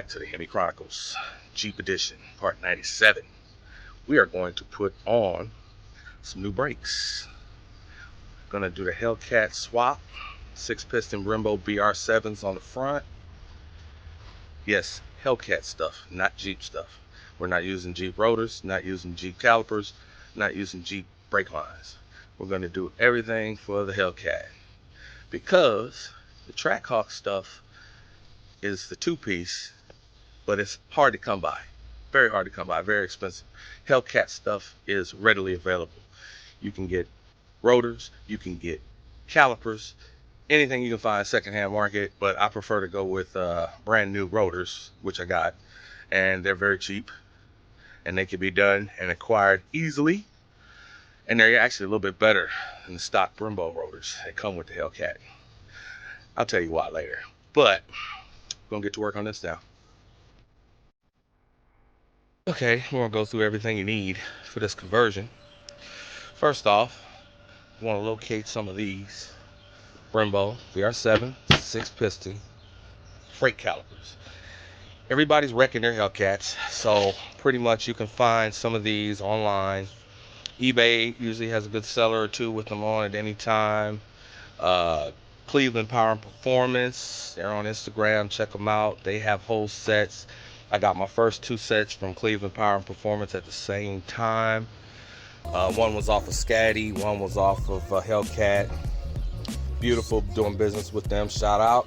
back to the Hemi Chronicles Jeep Edition, Part 97. We are going to put on some new brakes. Going to do the Hellcat swap, 6-piston Brembo BR7s on the front. Yes, Hellcat stuff, not Jeep stuff. We're not using Jeep rotors, not using Jeep calipers, not using Jeep brake lines. We're going to do everything for the Hellcat because the Trackhawk stuff is the two-piece, but it's hard to come by. Very hard to come by, very expensive. Hellcat stuff is readily available. You can get rotors, you can get calipers, anything you can find secondhand market, but I prefer to go with brand new rotors, which I got, and they're very cheap, and they can be done and acquired easily, and they're actually a little bit better than the stock Brembo rotors that come with the Hellcat. I'll tell you why later, but we're gonna get to work on this now. Okay, we're gonna go through everything you need for this conversion. First off, you want to locate some of these Brembo BR7 6-piston freight calipers. Everybody's wrecking their Hellcats, so pretty much you can find some of these online. eBay usually has a good seller or two with them on at any time. Cleveland Power and Performance, they're on Instagram, check them out. They have whole sets. I got my first 2 sets from Cleveland Power and Performance at the same time. One was off of Scaddy, one was off of Hellcat. Beautiful, doing business with them, shout out.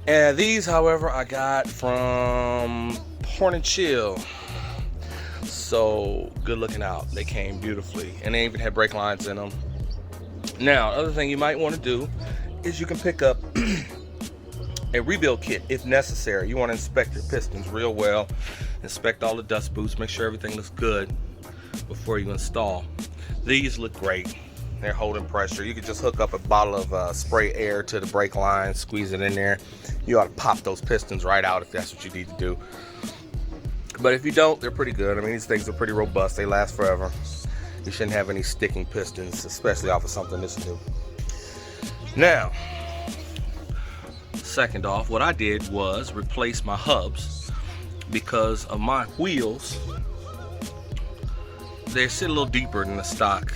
And these, however, I got from Horn and Chill. So good looking out. They came beautifully, and they even had brake lines in them. Now, other thing you might want to do is you can pick up a rebuild kit if necessary. You want to inspect your pistons real well, inspect all the dust boots, make sure everything looks good before you install. These look great. They're holding pressure. You can just hook up a bottle of spray air to the brake line, squeeze it in there. You ought to pop those pistons right out if that's what you need to do. But if you don't, they're pretty good. I mean, these things are pretty robust. They last forever. You shouldn't have any sticking pistons, especially off of something this new. Now, second off, what I did was replace my hubs because of my wheels. They sit a little deeper than the stock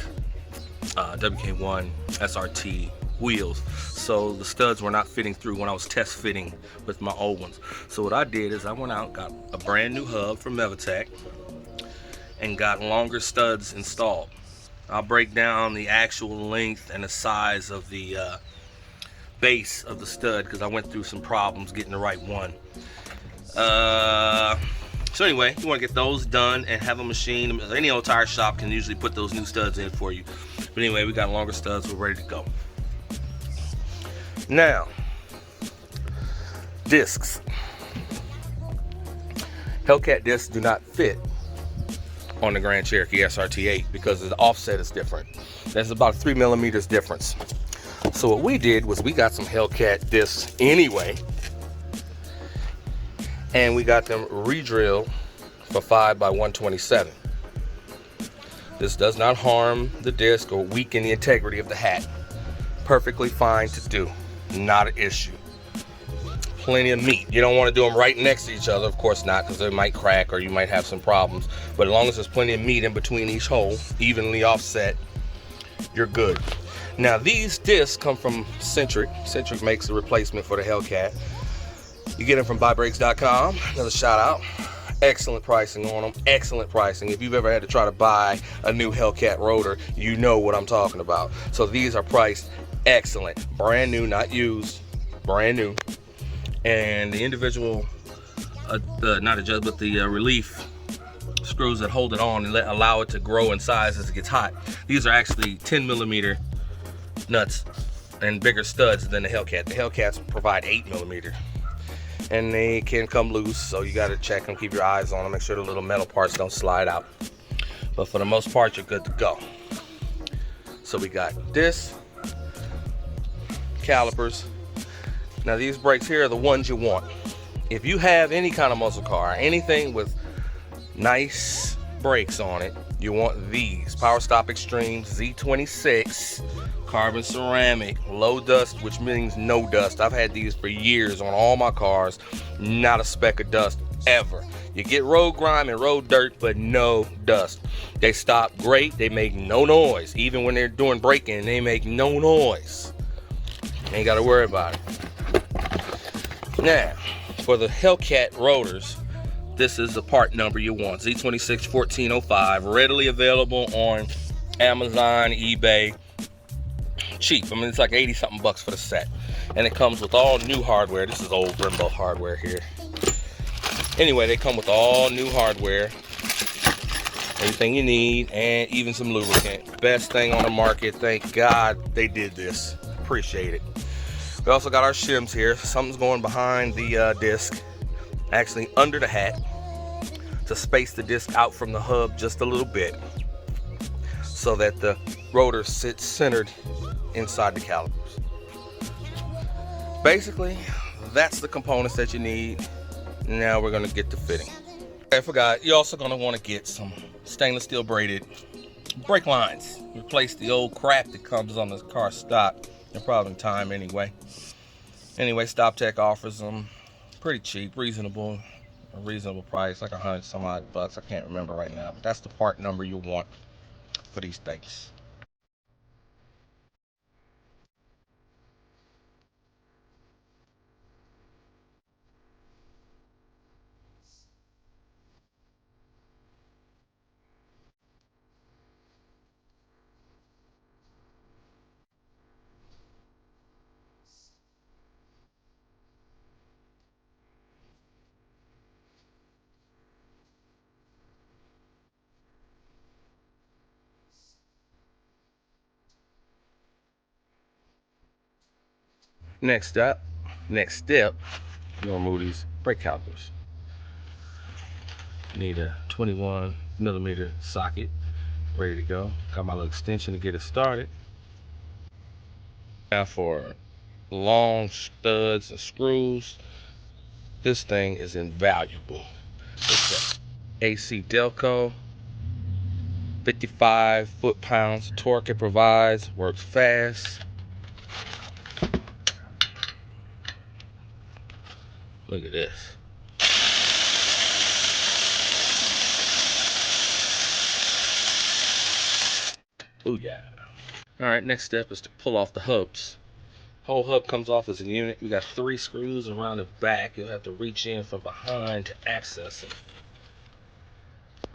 WK1 SRT wheels, so the studs were not fitting through when I was test fitting with my old ones. So what I did is I went out, got a brand new hub from Mevitech, and got longer studs installed. I'll break down the actual length and the size of the base of the stud because I went through some problems getting the right one. So anyway, you want to get those done and have a machine. Any old tire shop can usually put those new studs in for you. But anyway, we got longer studs, we're ready to go. Now, discs. Hellcat discs do not fit on the Grand Cherokee SRT8 because the offset is different. There's about 3 millimeters difference. So what we did was we got some Hellcat discs anyway, and we got them re-drilled for 5x127. This does not harm the disc or weaken the integrity of the hat. Perfectly fine to do, not an issue. Plenty of meat. You don't want to do them right next to each other, of course not, because they might crack or you might have some problems. But as long as there's plenty of meat in between each hole, evenly offset, you're good. Now these discs come from Centric. Centric makes the replacement for the Hellcat. You get them from buybrakes.com. Another shout out. Excellent pricing on them. Excellent pricing. If you've ever had to try to buy a new Hellcat rotor, you know what I'm talking about. So these are priced excellent. Brand new, not used. Brand new. And the individual, not adjust, but the relief screws that hold it on and allow it to grow in size as it gets hot. These are actually 10 millimeter nuts and bigger studs than the Hellcat. The Hellcats provide 8 millimeter. And they can come loose, so you got to check them, keep your eyes on them, make sure the little metal parts don't slide out. But for the most part, you're good to go. So we got this, calipers. Now these brakes here are the ones you want. If you have any kind of muscle car, anything with nice brakes on it, you want these. Power Stop Extreme Z26 Carbon ceramic, low dust, which means no dust. I've had these for years on all my cars, not a speck of dust ever. You get road grime and road dirt, but no dust. They stop great, they make no noise. Even when they're doing braking, they make no noise. Ain't gotta worry about it. Now, for the Hellcat rotors, this is the part number you want. Z261405, readily available on Amazon, eBay. Cheap. I mean, it's like 80 something bucks for the set. And it comes with all new hardware. This is old Brembo hardware here. Anyway, they come with all new hardware. Everything you need, and even some lubricant. Best thing on the market. Thank God they did this. Appreciate it. We also got our shims here. Something's going behind the disc, actually under the hat, to space the disc out from the hub just a little bit, so that the rotor sits centered inside the calipers. Basically, that's the components that you need. Now we're gonna get to fitting. I forgot, you're also gonna want to get some stainless steel braided brake lines. Replace the old crap that comes on the car stock. They're probably time anyway. Anyway, StopTech offers them pretty cheap, reasonable, a reasonable price, like 100 some odd bucks. I can't remember right now, but that's the part number you want for these things. Next step, you're gonna remove these brake calipers. You need a 21mm socket ready to go. Got my little extension to get it started. Now for long studs and screws, this thing is invaluable. It's an AC Delco, 55 foot-pounds of torque it provides, works fast. Look at this. Oh yeah. All right, next step is to pull off the hubs. Whole hub comes off as a unit. We got 3 screws around the back. You'll have to reach in from behind to access it.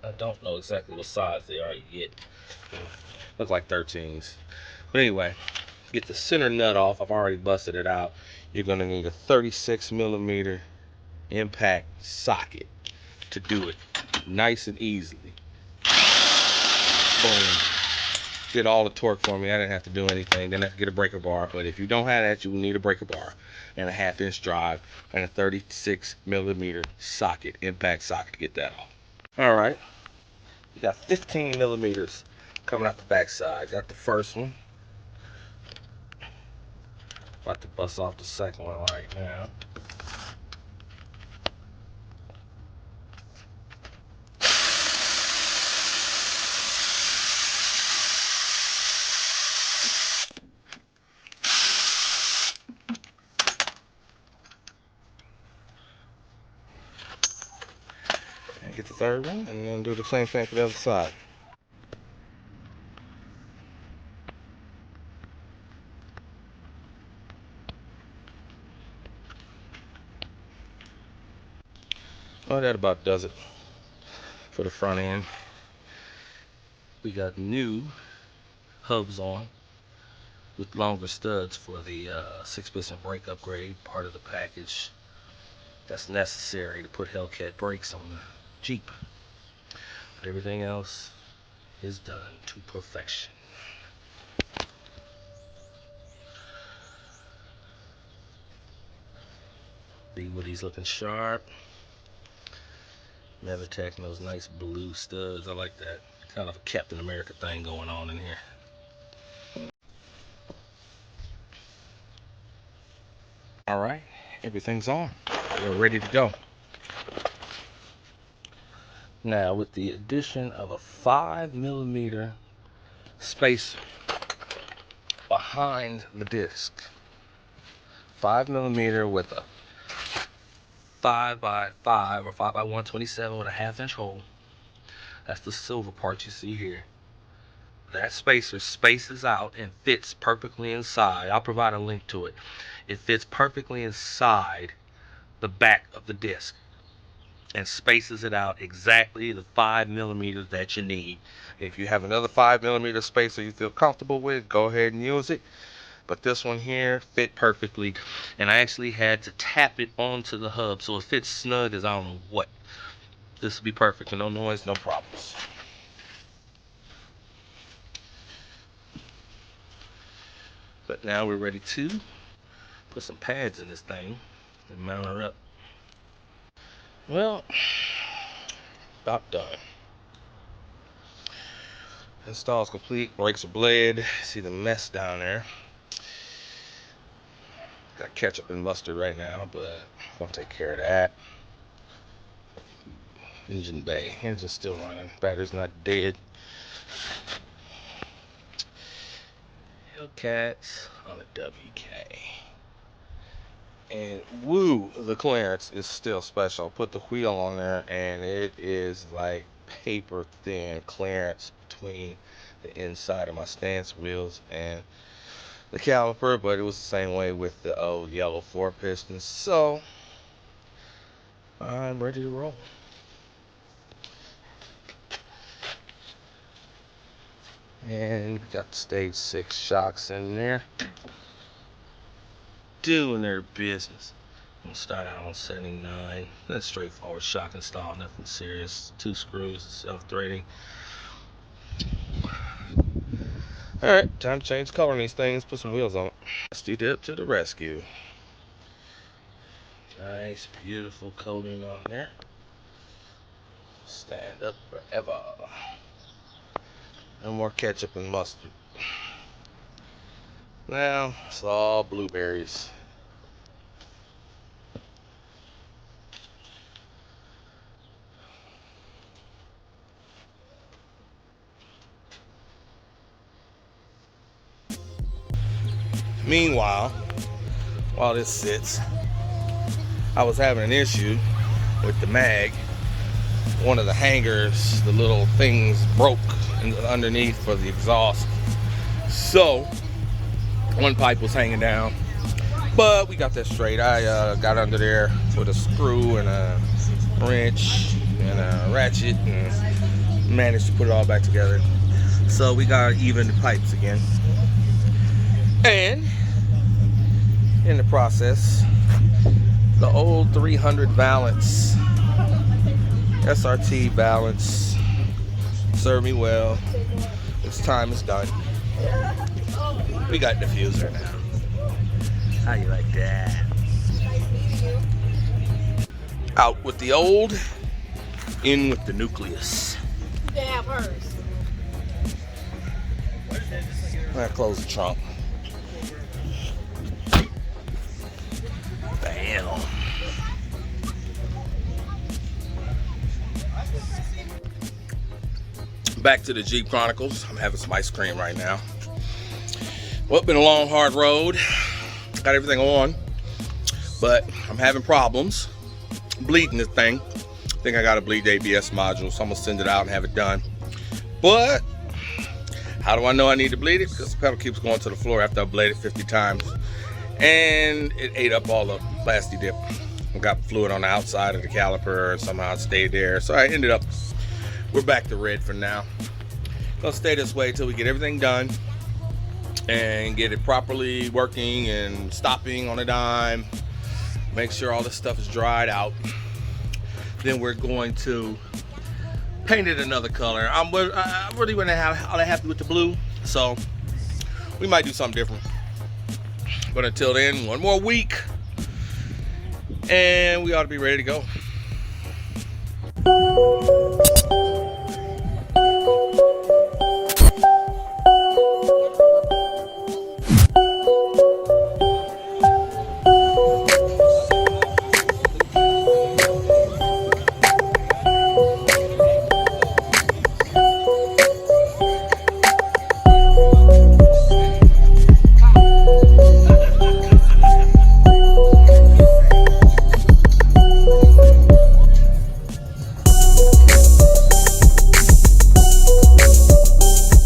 I don't know exactly what size they are yet. Look like 13s. But anyway, get the center nut off. I've already busted it out. You're gonna need a 36mm impact socket to do it nice and easily. Boom. Did all the torque for me. I didn't have to do anything. Didn't have to get a breaker bar. But if you don't have that, you will need a breaker bar and a 1/2-inch drive and a 36mm socket, impact socket to get that off. All right. You got 15mm coming out the back side. Got the first one. About to bust off the second one right now. And get the third one, and then do the same thing for the other side. Well, that about does it for the front end. We got new hubs on with longer studs for the 6-piston brake upgrade, part of the package that's necessary to put Hellcat brakes on the Jeep. But everything else is done to perfection. Woody's looking sharp. Mevitech and those nice blue studs. I like that. Kind of a Captain America thing going on in here. All right, everything's on. We're ready to go. Now, with the addition of a 5mm spacer behind the disc. 5mm with a 5x5 or 5x127 with a 1/2 inch hole. That's the silver part you see here. That spacer spaces out and fits perfectly inside. I'll provide a link to it. It fits perfectly inside the back of the disc and spaces it out exactly the 5mm that you need. If you have another 5mm spacer you feel comfortable with, go ahead and use it. But this one here fit perfectly, and I actually had to tap it onto the hub so it fits snug as I don't know what. This will be perfect, no noise, no problems. But now we're ready to put some pads in this thing and mount her up. Well, about done. Install's complete, brakes are bled. See the mess down there. Got ketchup and mustard right now, but I'll take care of that. Engine bay, engine's still running, battery's not dead. Hellcats on a WK. And woo, the clearance is still special. Put the wheel on there and it is like paper thin clearance between the inside of my stance wheels and the caliper, but it was the same way with the old yellow 4 pistons. So I'm ready to roll. And got stage 6 shocks in there doing their business. I'm gonna start out on 79. That's straightforward shock install, nothing serious. 2 screws, self-threading. Alright, time to change color on these things, put some wheels on it. Rusty dip to the rescue. Nice, beautiful coating on there. Stand up forever. No more ketchup and mustard. Now it's all blueberries. Meanwhile, while this sits, I was having an issue with the mag. One of the hangers, the little things broke underneath for the exhaust. So one pipe was hanging down, but we got that straight. I got under there with a screw and a wrench and a ratchet and managed to put it all back together. So we got even the pipes again. And in the process, the old 300 valance SRT valance served me well. Its time is done. We got diffuser now. How you like that? Out with the old, in with the nucleus. You can have hers. I'm gonna close the trunk. Bam. Back to the Jeep Chronicles. I'm having some ice cream right now. Well, it's been a long, hard road. Got everything on, but I'm having problems bleeding this thing. I think I got to bleed the ABS module, so I'm gonna send it out and have it done. But how do I know I need to bleed it? Because the pedal keeps going to the floor after I bled it 50 times. And it ate up all the plastic dip. I got fluid on the outside of the caliper and somehow it stayed there. So I ended up, we're back to red for now. Gonna stay this way until we get everything done and get it properly working and stopping on a dime. Make sure all this stuff is dried out. Then we're going to paint it another color. I really wasn't all that happy with the blue, so we might do something different. But until then, one more week and we ought to be ready to go.